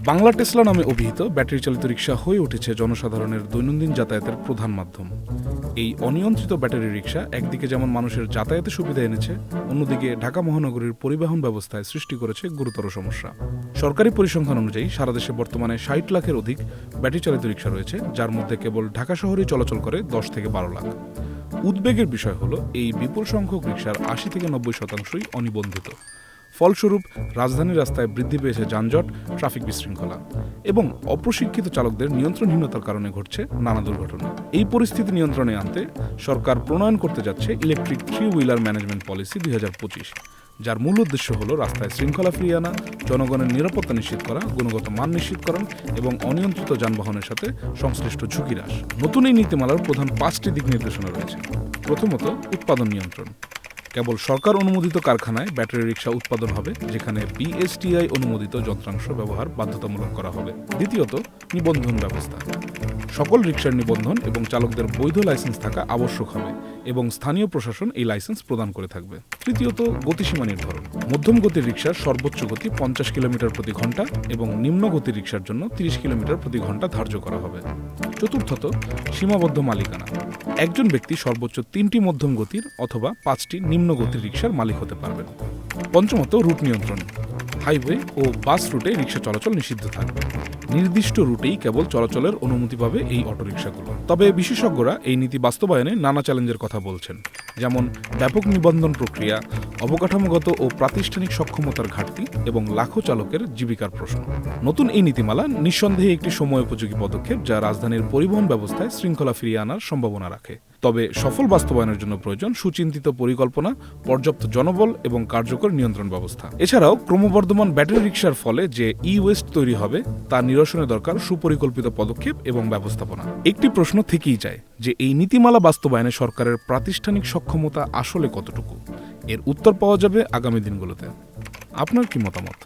Bangla Tesla নামে অভিহিত battery চালিত রিকশা হয়ে উঠেছে জনসাধারণের দৈনন্দিন যাতায়াতের প্রধান মাধ্যম। এই অনিয়ন্ত্রিত ব্যাটারি রিকশা একদিকে যেমন মানুষের যাতায়াতে সুবিধা এনেছে, অন্যদিকে ঢাকা মহানগরীর পরিবহন ব্যবস্থায় সৃষ্টি করেছে গুরুতর সমস্যা। সরকারি পরিসংখ্যান অনুযায়ী সারা দেশে বর্তমানে ৬০ লাখের অধিক ব্যাটারি চালিত রিকশা রয়েছে, যার মধ্যে কেবল ঢাকা শহরেই চলাচল করে ১০ থেকে ১২ লাখ। উদ্বেগের বিষয় হলো এই বিপুল সংখ্যক রিকশার ৮০ থেকে ৯০% অনিবন্ধিত। ফলস্বরূপ রাজধানীর রাস্তায় বৃদ্ধি পেয়েছে যানজট, ট্রাফিক বিশৃঙ্খলা এবং অপ্রশিক্ষিত চালকদের নিয়ন্ত্রণহীনতার কারণে ঘটছে নানা দুর্ঘটনা। এই পরিস্থিতি নিয়ন্ত্রণে আনতে সরকার প্রণয়ন করতে যাচ্ছে ইলেকট্রিক 3-হুইলার ম্যানেজমেন্ট পলিসি ২০২৫, যার মূল উদ্দেশ্য হল রাস্তায় শৃঙ্খলা ফিরিয়ে আনা, জনগণের নিরাপত্তা নিশ্চিত করা, গুণগত মান নিশ্চিতকরণ এবং অনিয়ন্ত্রিত যানবাহনের সাথে সংশ্লিষ্ট ঝুঁকি হ্রাস। নতুন এই নীতিমালার প্রধান ৫টি দিক নির্দেশনা রয়েছে। প্রথমত, উৎপাদন নিয়ন্ত্রণ। কেবল সরকার অনুমোদিত কারখানায় ব্যাটারি রিকশা উৎপাদন হবে, যেখানে বিএসটিআই অনুমোদিত যন্ত্রাংশ ব্যবহার বাধ্যতামূলক করা হবে। দ্বিতীয়ত, নিবন্ধন ব্যবস্থা। সকল রিকশার নিবন্ধন এবং চালকদের বৈধ লাইসেন্স থাকা আবশ্যক হবে এবং স্থানীয় প্রশাসন এই লাইসেন্স প্রদান করে থাকবে। তৃতীয়ত, গতিসীমা নির্ধারণ। মধ্যম গতির রিকশার সর্বোচ্চ গতি ৫০ কিলোমিটার প্রতি ঘন্টা এবং নিম্ন গতির রিকশার জন্য ৩০ কিলোমিটার প্রতি ঘন্টা ধার্য করা হবে। চতুর্থত, সীমাবদ্ধ মালিকানা। একজন ব্যক্তি সর্বোচ্চ ৩টি মধ্যম গতির অথবা ৫টি নিম্ন গতির রিকশার মালিক হতে পারবেন। পঞ্চমত, রুট নিয়ন্ত্রণ। হাইওয়ে ও বাস রুটে রিকশা চলাচল নিষিদ্ধ থাকবে। নির্দিষ্ট রুটেই কেবল চলাচলের অনুমতি পাবে এই অটোরিকশাগুলো। তবে বিশেষজ্ঞরা এই নীতি বাস্তবায়নে নানা চ্যালেঞ্জের কথা বলছেন, যেমন ব্যাপক নিবন্ধন প্রক্রিয়া, অবকাঠামোগত ও প্রাতিষ্ঠানিক সক্ষমতার ঘাটতি এবং লাখো চালকের জীবিকার প্রশ্ন। নতুন এই নীতিমালা নিঃসন্দেহে একটি সময়োপযোগী পদক্ষেপ, যা রাজধানীর পরিবহন ব্যবস্থায় শৃঙ্খলা ফিরিয়ে আনার সম্ভাবনা রাখে। তবে সফল বাস্তবায়নের জন্য প্রয়োজন সুচিন্তিত পরিকল্পনা, পর্যাপ্ত জনবল এবং কার্যকর নিয়ন্ত্রণ ব্যবস্থা। এছাড়াও ক্রমবর্ধমান ব্যাটারি রিকশার ফলে যে ওয়েস্ট তৈরি হবে তা নিরসনে দরকার সুপরিকল্পিত পদক্ষেপ এবং ব্যবস্থাপনা। একটি প্রশ্ন থেকেই যায় যে এই নীতিমালা বাস্তবায়নে সরকারের প্রাতিষ্ঠানিক সক্ষমতা আসলে কতটুকু। এর উত্তর পাওয়া যাবে আগামী দিনগুলোতে। আপনার কি মতামত?